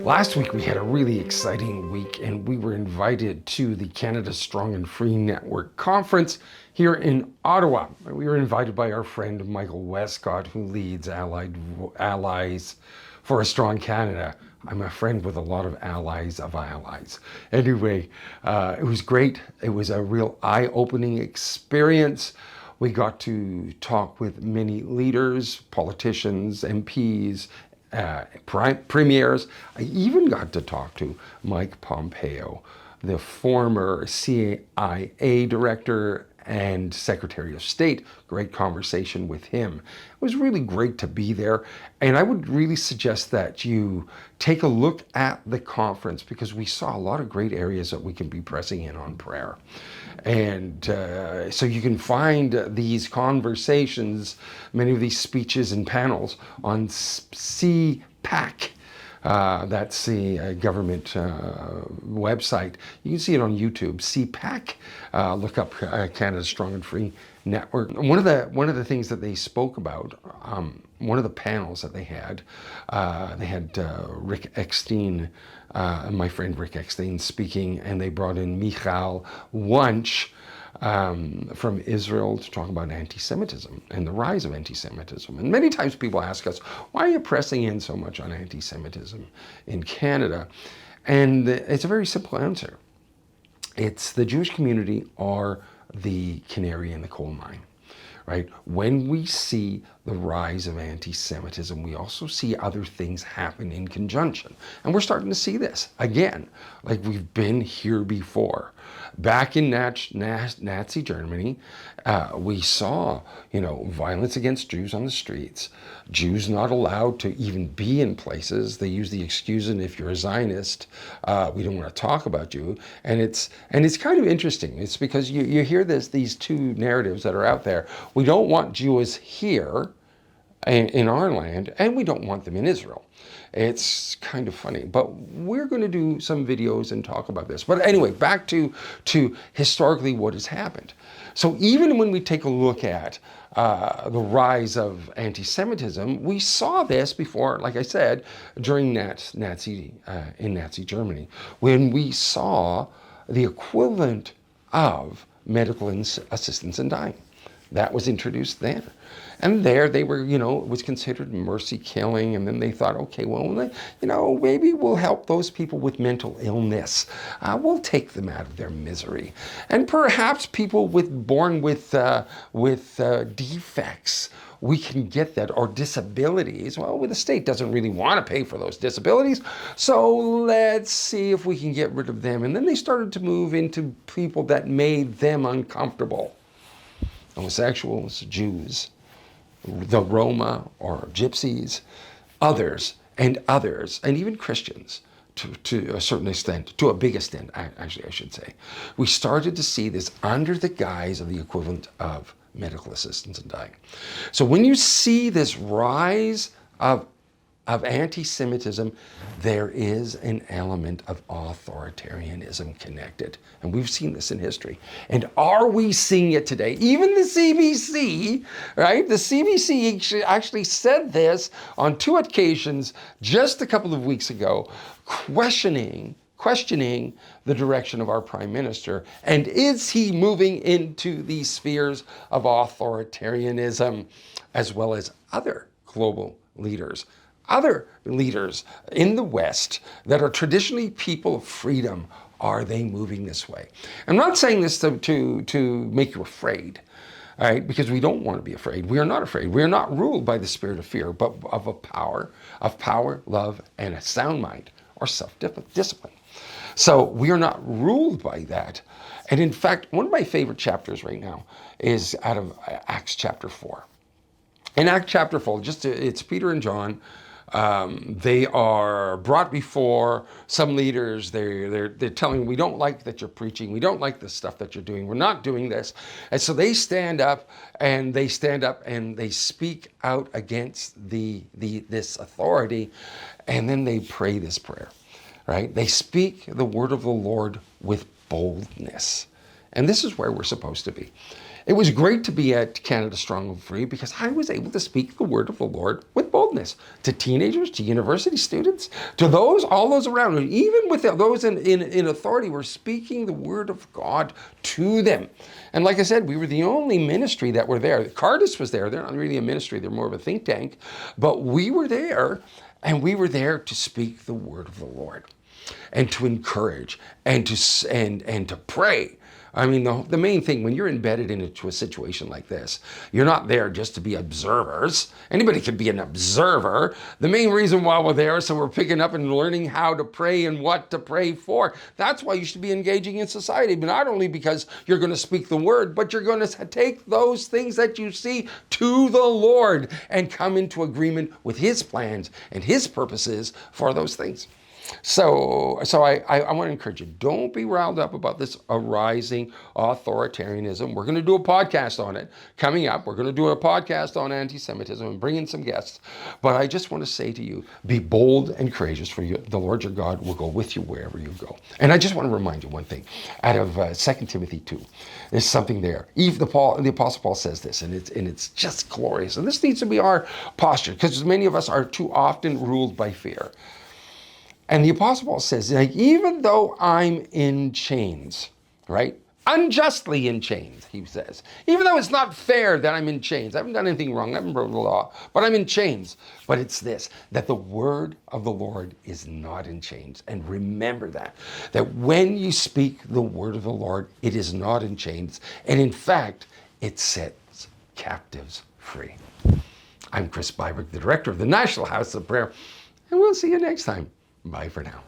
Last week we had a really exciting week and we were invited to the Canada Strong and Free Network conference here in Ottawa. We were invited by our friend Michael Westcott, who leads Allies for a Strong Canada. I'm a friend with a lot of allies of allies. Anyway, it was great. It was a real eye-opening experience. We got to talk with many leaders, politicians, MPs, premiers. I even got to talk to Mike Pompeo, the former CIA director and Secretary of State. Great conversation with him. It was really great to be there. And I would really suggest that you take a look at the conference because we saw a lot of great areas that we can be pressing in on prayer. And so you can find these conversations, many of these speeches and panels on CPAC. That's the government website. You can see it on YouTube, CPAC. Look up Canada Strong and Free Network. One of the things that they spoke about, one of the panels that they had Rick Eckstein, my friend Rick Eckstein speaking, and they brought in Michal Wunsch from Israel to talk about anti-Semitism and the rise of anti-Semitism. And many times people ask us, why are you pressing in so much on anti-Semitism in Canada? And it's a very simple answer. It's the Jewish community are the canary in the coal mine, right? When we see the rise of anti-Semitism, we also see other things happen in conjunction. And we're starting to see this again, like we've been here before. Back in Nazi Germany, we saw, violence against Jews on the streets, Jews not allowed to even be in places. They use the excuse, and if you're a Zionist, we don't want to talk about you. And it's kind of interesting. It's because you hear these two narratives that are out there. We don't want Jews here in our land, and we don't want them in Israel. It's kind of funny, but we're going to do some videos and talk about this. But anyway, back to historically what has happened. So even when we take a look at the rise of anti-Semitism, we saw this before, like I said, during Nazi Germany, when we saw the equivalent of medical assistance in dying. That was introduced there. And there they were, it was considered mercy killing. And then they thought, okay, well, maybe we'll help those people with mental illness. We'll take them out of their misery. And perhaps people born with defects, we can get that, or disabilities. Well, the state doesn't really want to pay for those disabilities, so let's see if we can get rid of them. And then they started to move into people that made them uncomfortable. Homosexuals, Jews, the Roma or Gypsies, others, and even Christians to a certain extent, to a big extent, actually I should say. We started to see this under the guise of the equivalent of medical assistance in dying. So when you see this rise of anti-Semitism, there is an element of authoritarianism connected. And we've seen this in history. And are we seeing it today? Even the CBC, right? The CBC actually said this on 2 occasions just a couple of weeks ago, questioning the direction of our prime minister. And is he moving into these spheres of authoritarianism, as well as other global leaders? Other leaders in the West that are traditionally people of freedom, are they moving this way? I'm not saying this to make you afraid, all right? Because we don't want to be afraid. We are not afraid. We are not ruled by the spirit of fear, but of power, love, and a sound mind, or self-discipline. So we are not ruled by that. And in fact, one of my favorite chapters right now is out of Acts chapter 4. In Acts chapter 4, it's Peter and John. They are brought before some leaders. They're telling them, we don't like that you're preaching. We don't like the stuff that you're doing. We're not doing this. And so they stand up and they speak out against this authority. And then they pray this prayer, right? They speak the word of the Lord with boldness. And this is where we're supposed to be. It was great to be at Canada Strong and Free because I was able to speak the word of the Lord with boldness to teenagers, to university students, to all those around me. Even with those in authority, we're speaking the word of God to them. And like I said, we were the only ministry that were there. Cardis was there. They're not really a ministry. They're more of a think tank. But we were there, and we were there to speak the word of the Lord and to encourage and to pray. I mean, the main thing when you're embedded into a situation like this, you're not there just to be observers. Anybody could be an observer. The main reason why we're there is so we're picking up and learning how to pray and what to pray for. That's why you should be engaging in society, but not only because you're going to speak the word, but you're going to take those things that you see to the Lord and come into agreement with his plans and his purposes for those things. So I want to encourage you, don't be riled up about this arising authoritarianism. We're going to do a podcast on it coming up. We're going to do a podcast on anti-Semitism and bring in some guests. But I just want to say to you, be bold and courageous, for you. The Lord your God will go with you wherever you go. And I just want to remind you one thing out of 2 Timothy 2. There's something there. Even the Apostle Paul says this, and it's just glorious. And this needs to be our posture, because many of us are too often ruled by fear. And the Apostle Paul says, like, even though I'm in chains, right? Unjustly in chains, he says. Even though it's not fair that I'm in chains. I haven't done anything wrong. I haven't broken the law. But I'm in chains. But it's this, that the word of the Lord is not in chains. And remember that when you speak the word of the Lord, it is not in chains. And in fact, it sets captives free. I'm Chris Byberg, the director of the National House of Prayer. And we'll see you next time. Bye for now.